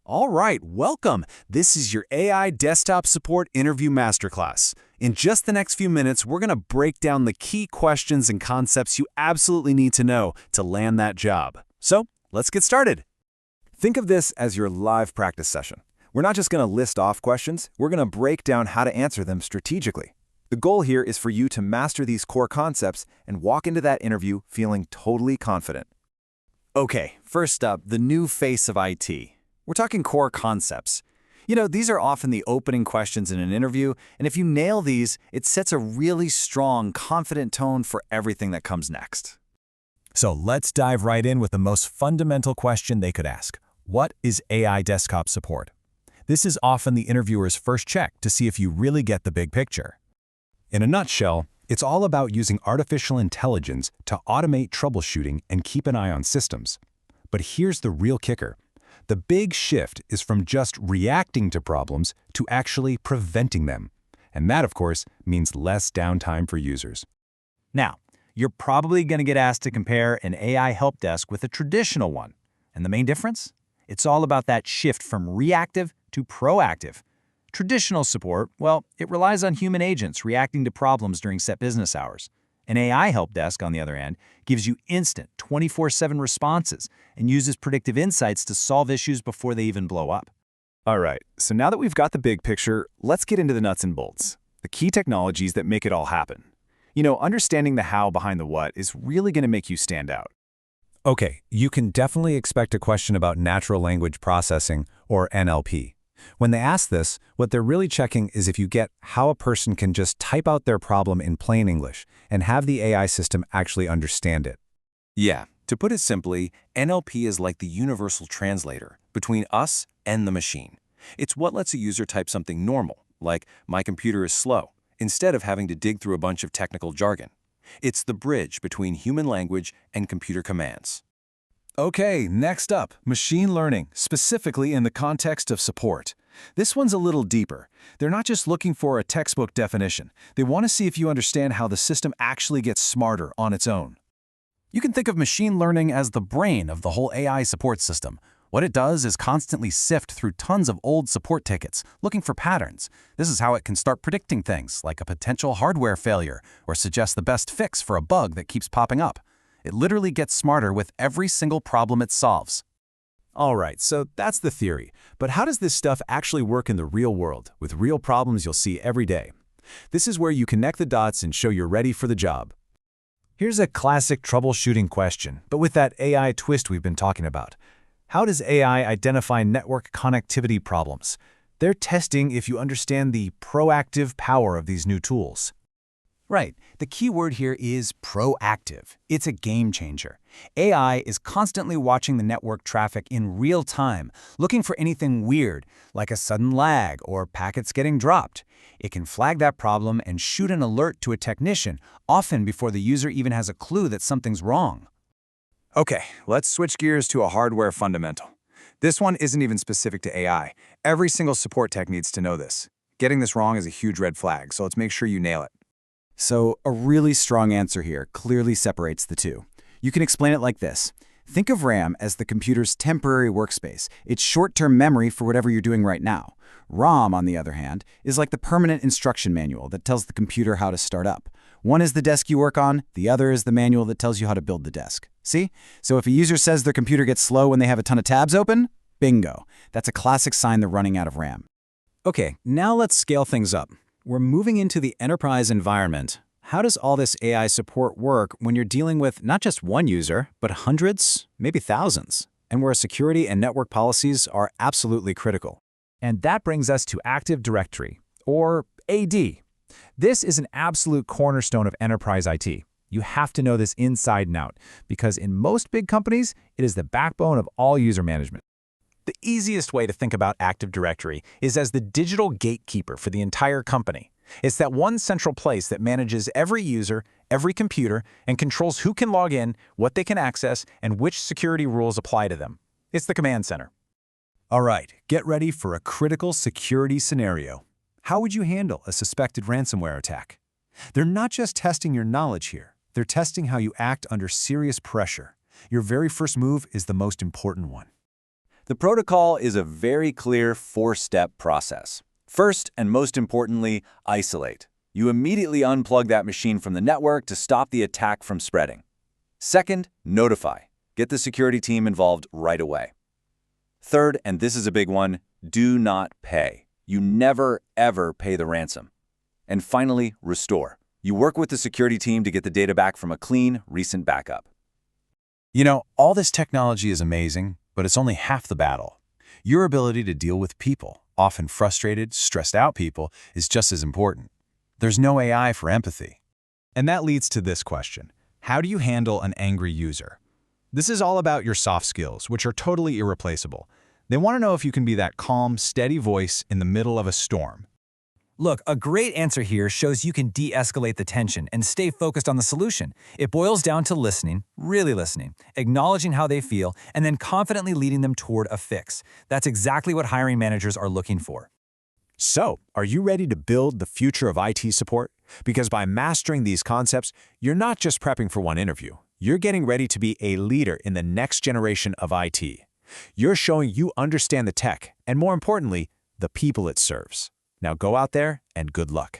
All right, welcome. This is your AI Desktop Support Interview Masterclass. In just the next few minutes, we're going to break down the key questions and concepts you absolutely need to know to land that job. So, let's get started. Think of this as your live practice session. We're not just going to list off questions, we're going to break down how to answer them strategically. The goal here is for you to master these core concepts and walk into that interview feeling totally confident. Okay, first up, the new face of IT. We're talking core concepts. These are often the opening questions in an interview, and if you nail these, it sets a really strong, confident tone for everything that comes next. So let's dive right in with the most fundamental question they could ask. What is AI desktop support? This is often the interviewer's first check to see if you really get the big picture. In a nutshell, it's all about using artificial intelligence to automate troubleshooting and keep an eye on systems. But here's the real kicker. The big shift is from just reacting to problems to actually preventing them. And that, of course, means less downtime for users. Now, you're probably going to get asked to compare an AI help desk with a traditional one. And the main difference? It's all about that shift from reactive to proactive. Traditional support, well, it relies on human agents reacting to problems during set business hours. An AI help desk, on the other hand, gives you instant 24/7 responses and uses predictive insights to solve issues before they even blow up. All right, so now that we've got the big picture, let's get into the nuts and bolts, the key technologies that make it all happen. Understanding the how behind the what is really going to make you stand out. Okay, you can definitely expect a question about natural language processing, or NLP. When they ask this, what they're really checking is if you get how a person can just type out their problem in plain English and have the AI system actually understand it. Yeah, to put it simply, NLP is like the universal translator between us and the machine. It's what lets a user type something normal, like "my computer is slow," instead of having to dig through a bunch of technical jargon. It's the bridge between human language and computer commands. Okay, next up, machine learning, specifically in the context of support. This one's a little deeper. They're not just looking for a textbook definition. They want to see if you understand how the system actually gets smarter on its own. You can think of machine learning as the brain of the whole AI support system. What it does is constantly sift through tons of old support tickets, looking for patterns. This is how it can start predicting things, like a potential hardware failure, or suggest the best fix for a bug that keeps popping up. It literally gets smarter with every single problem it solves. All right, so that's the theory. But how does this stuff actually work in the real world, with real problems you'll see every day? This is where you connect the dots and show you're ready for the job. Here's a classic troubleshooting question, but with that AI twist we've been talking about. How does AI identify network connectivity problems? They're testing if you understand the proactive power of these new tools. Right. The key word here is proactive. It's a game changer. AI is constantly watching the network traffic in real time, looking for anything weird, like a sudden lag or packets getting dropped. It can flag that problem and shoot an alert to a technician, often before the user even has a clue that something's wrong. Okay, let's switch gears to a hardware fundamental. This one isn't even specific to AI. Every single support tech needs to know this. Getting this wrong is a huge red flag, so let's make sure you nail it. So, a really strong answer here clearly separates the two. You can explain it like this. Think of RAM as the computer's temporary workspace. It's short-term memory for whatever you're doing right now. ROM, on the other hand, is like the permanent instruction manual that tells the computer how to start up. One is the desk you work on, the other is the manual that tells you how to build the desk. See? So if a user says their computer gets slow when they have a ton of tabs open, bingo. That's a classic sign they're running out of RAM. Okay, now let's scale things up. We're moving into the enterprise environment. How does all this AI support work when you're dealing with not just one user, but hundreds, maybe thousands, and where security and network policies are absolutely critical? And that brings us to Active Directory, or AD. This is an absolute cornerstone of enterprise IT. You have to know this inside and out, because in most big companies, it is the backbone of all user management. The easiest way to think about Active Directory is as the digital gatekeeper for the entire company. It's that one central place that manages every user, every computer, and controls who can log in, what they can access, and which security rules apply to them. It's the command center. All right, get ready for a critical security scenario. How would you handle a suspected ransomware attack? They're not just testing your knowledge here. They're testing how you act under serious pressure. Your very first move is the most important one. The protocol is a very clear 4-step process. First, and most importantly, isolate. You immediately unplug that machine from the network to stop the attack from spreading. Second, notify. Get the security team involved right away. Third, and this is a big one, do not pay. You never, ever pay the ransom. And finally, restore. You work with the security team to get the data back from a clean, recent backup. You know, all this technology is amazing, but it's only half the battle. Your ability to deal with people, often frustrated, stressed out people, is just as important. There's no AI for empathy. And that leads to this question. How do you handle an angry user? This is all about your soft skills, which are totally irreplaceable. They want to know if you can be that calm, steady voice in the middle of a storm. Look, a great answer here shows you can de-escalate the tension and stay focused on the solution. It boils down to listening, really listening, acknowledging how they feel, and then confidently leading them toward a fix. That's exactly what hiring managers are looking for. So, are you ready to build the future of IT support? Because by mastering these concepts, you're not just prepping for one interview. You're getting ready to be a leader in the next generation of IT. You're showing you understand the tech, and more importantly, the people it serves. Now go out there and good luck.